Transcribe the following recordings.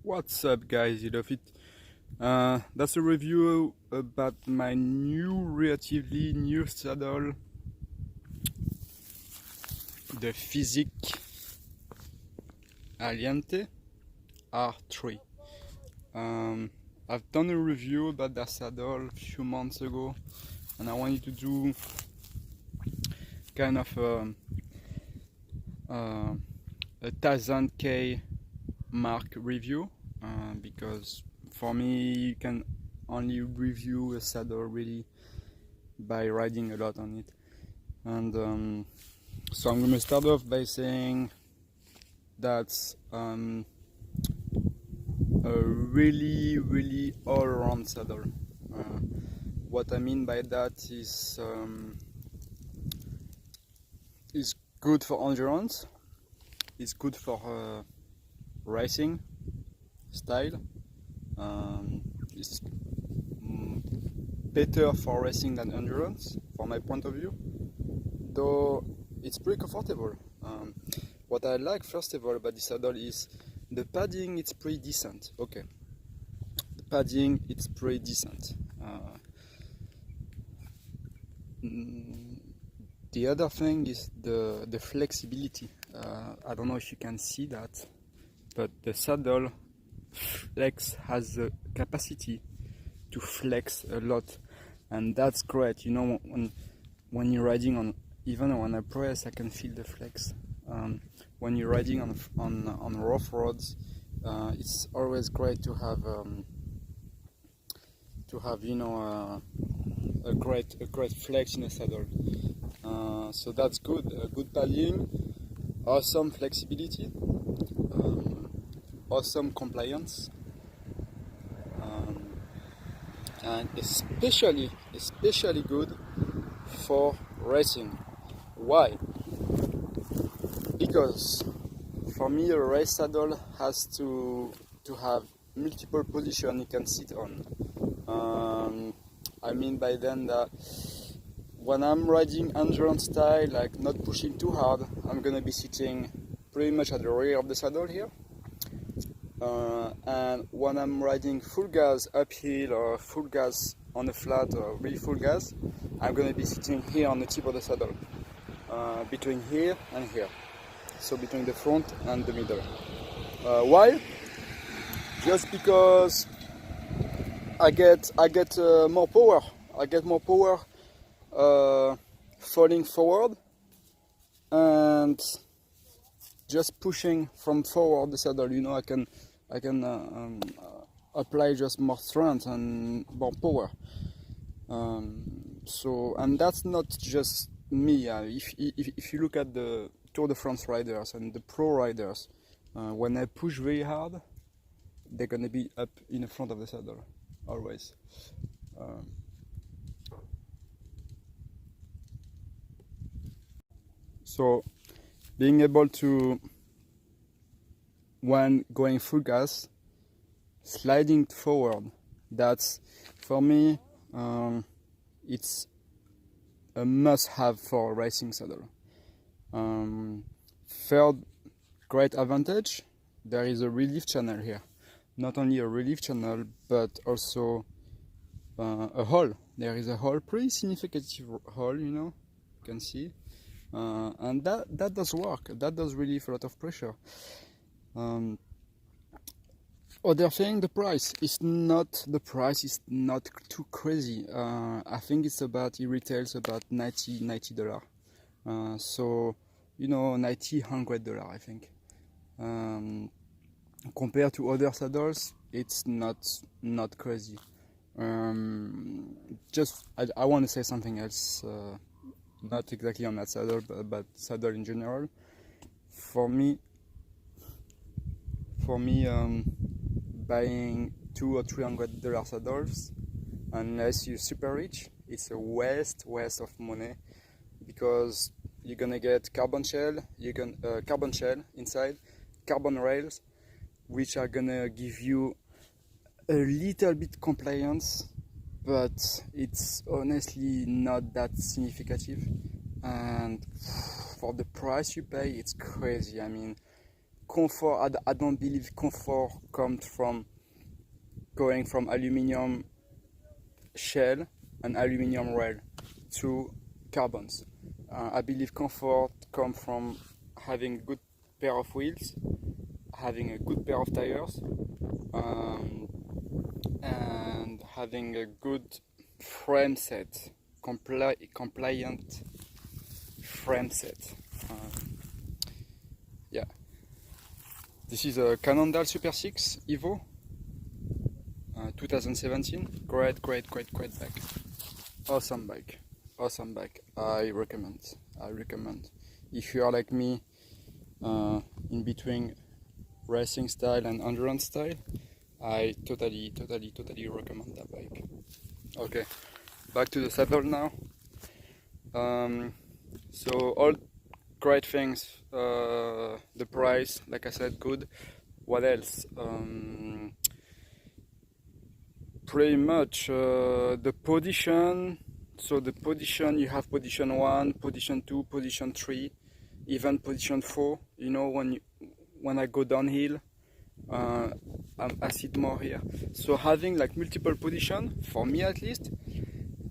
What's up, guys? You love it. That's a review about my relatively new saddle, the Fizik Alliante R3. I've done a review about that saddle a few months ago, and I wanted to do kind of a 1000K mark review, because for me you can only review a saddle really by riding a lot on it. And so I'm going to start off by saying that's a really all-around saddle. What I mean by that is good for endurance, it's good for racing style, it's better for racing than endurance from my point of view, though it's pretty comfortable. What I like first of all about this saddle is the padding. It's pretty decent. Okay, the padding, it's pretty decent. The other thing is the flexibility. I don't know if you can see that, but the saddle has the capacity to flex a lot, and that's great. You know, when you're riding on, even when I press, I can feel the flex. When you're riding on rough roads, it's always great to have you know, a great flex in a saddle. So that's good. Good padding, awesome flexibility, awesome compliance, and especially good for racing. Why? Because for me a race saddle has to have multiple positions you can sit on. I mean by then that when I'm riding endurance style, like not pushing too hard, I'm gonna be sitting pretty much at the rear of the saddle here. And when I'm riding full gas uphill or full gas on the flat or really full gas, I'm gonna be sitting here on the tip of the saddle, between here and here, so between the front and the middle. Why? Just because I get more power. I get more power falling forward and just pushing from forward the saddle. You know, I can apply just more strength and more power. So, and that's not just me. If you look at the Tour de France riders and the pro riders, when I push very hard, they're gonna be up in the front of the saddle, always. So being able to, when going full gas, sliding forward, that's for me, it's a must-have for a racing saddle. Third great advantage, there is a relief channel here. Not only a relief channel, but also a hole. There is a hole, pretty significant hole, you know, you can see. And that does work. That does relieve a lot of pressure. Other thing, the price is not too crazy. I think it's about, it retails about $90. So you know, $100, I think. Compared to other saddles, it's not crazy. Just I want to say something else. Not exactly on that saddle, but saddle in general. For me, buying $200 or $300 saddles, unless you're super rich, it's a waste of money, because you're gonna get carbon shell inside, carbon rails, which are gonna give you a little bit compliance, but it's honestly not that significant, and for the price you pay, it's crazy. I mean, comfort, I don't believe comfort comes from going from aluminium shell and aluminium rail to carbons. I believe comfort comes from having a good pair of wheels, having a good pair of tires, and having a good frame set, compliant frame set. Yeah, this is a Cannondale Super 6 Evo 2017. Great bike. Awesome bike. I recommend. If you are like me, in between racing style and endurance style, I totally recommend that bike. Okay, back to the saddle now. So all great things. The price, like I said, good. What else? Pretty much the position. So the position, you have position 1, position 2, position 3, even position 4. You know, when I go downhill, I sit more here. So having like multiple position, for me at least,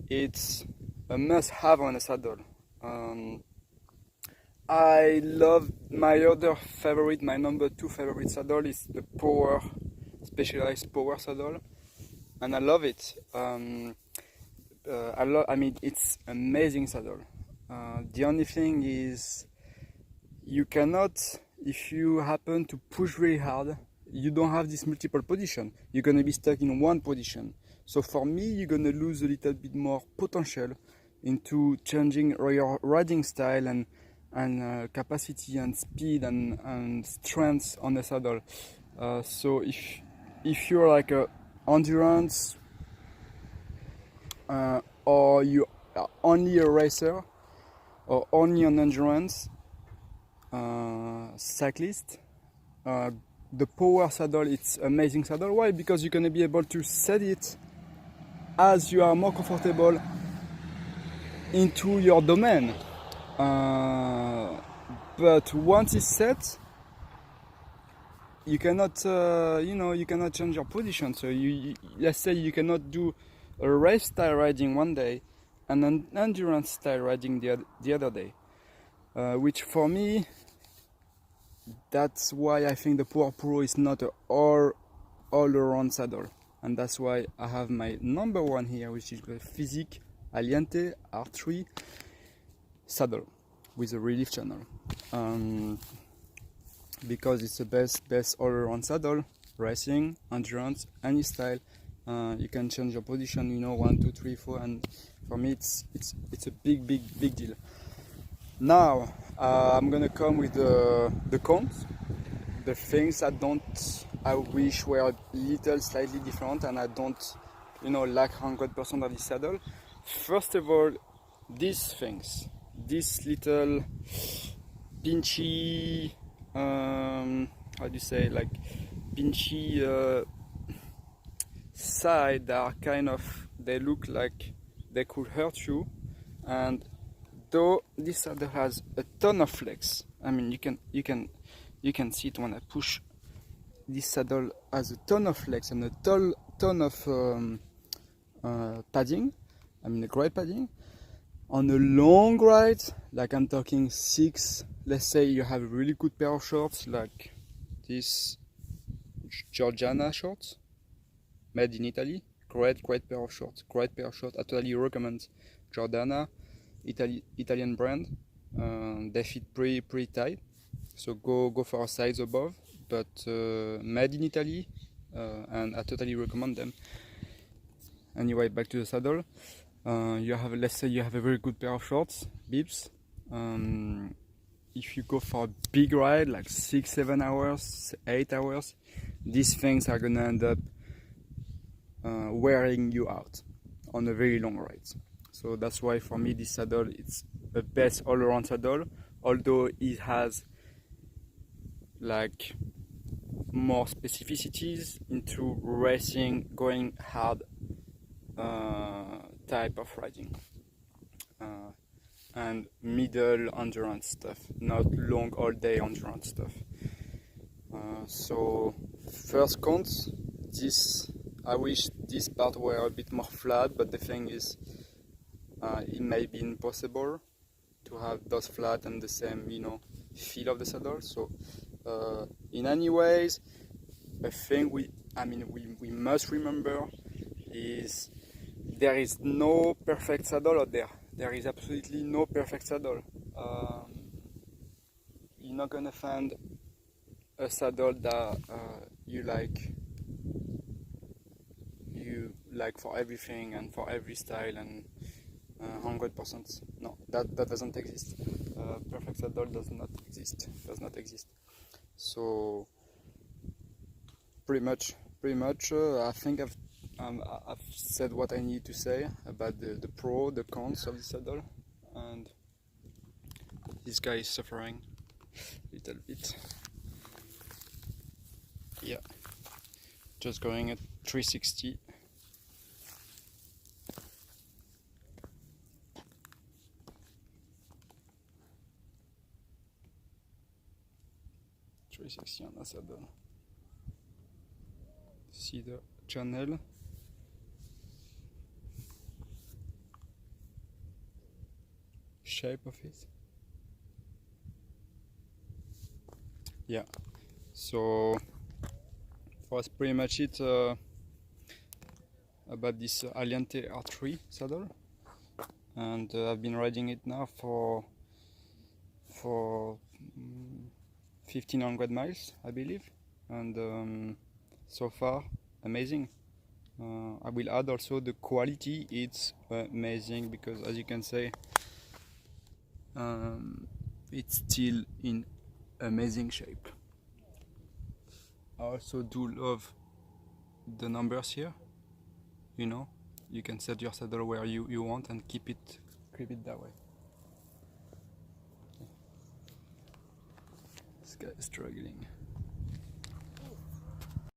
it's a must-have on a saddle. I love my number 2 favorite saddle is the Specialized Power saddle, and I love it. I mean, it's amazing saddle. The only thing is, you cannot, if you happen to push really hard, you don't have this multiple position. You're gonna be stuck in one position. So for me, you're gonna lose a little bit more potential into changing your riding style and capacity and speed and strength on the saddle. So if you're like a endurance or you are only a racer or only an endurance cyclist, the power saddle, it's amazing saddle. Why? Because you're gonna be able to set it as you are more comfortable into your domain. But once it's set, you cannot, you cannot change your position. So let's say you cannot do a race style riding one day and an endurance style riding the other day. Which for me, that's why I think the Power Pro is not an all-around saddle. And that's why I have my number 1 here, which is the Fizik Alliante R3 saddle with a relief channel. Because it's the best all-around saddle, racing, endurance, any style. You can change your position, 1, 2, 3, 4, and for me it's a big deal. Now I'm gonna come with the cons, the things I wish were a slightly different, and I don't like 100% of this saddle. First of all, these things, this little pinchy, how do you say, like pinchy side that are they look like they could hurt you. And though this saddle has a ton of flex, I mean you can see it when I push. This saddle has a ton of flex and a ton of padding. I mean a great padding. On a long ride, like I'm talking 6, let's say you have a really good pair of shorts like this Giorgiana shorts, made in Italy. Great pair of shorts. I totally recommend Giordana, Italian brand. They fit pretty tight, so go for a size above, but made in Italy, and I totally recommend them. Anyway, back to the saddle. Let's say you have a very good pair of shorts, bibs. If you go for a big ride like 6-7 hours, 8 hours, these things are gonna end up wearing you out on a very long ride. So that's why for me this saddle, it's the best all-around saddle, although it has like more specificities into racing, going hard type of riding, and middle endurance stuff, not long all day endurance stuff. So first cons, this I wish this part were a bit more flat, but the thing is it may be impossible to have those flat and the same, you know, feel of the saddle. So in any ways, a thing we must remember is there is no perfect saddle out there. There is absolutely no perfect saddle. You're not gonna find a saddle that you like for everything and for every style and 100%. No, that doesn't exist. Perfect saddle does not exist. So pretty much I think I've said what I need to say about the pro, the cons of the saddle, and this guy is suffering a little bit. Yeah, just going at 360. On the saddle. See the channel. Shape of it. Yeah. So that's pretty much it about this Alliante R3 saddle, and I've been riding it now for 1500 miles, I believe, and so far amazing. I will add also the quality, it's amazing, because as you can see, it's still in amazing shape. I also do love the numbers here, you know, you can set your saddle where you want and keep it that way. This guy is struggling.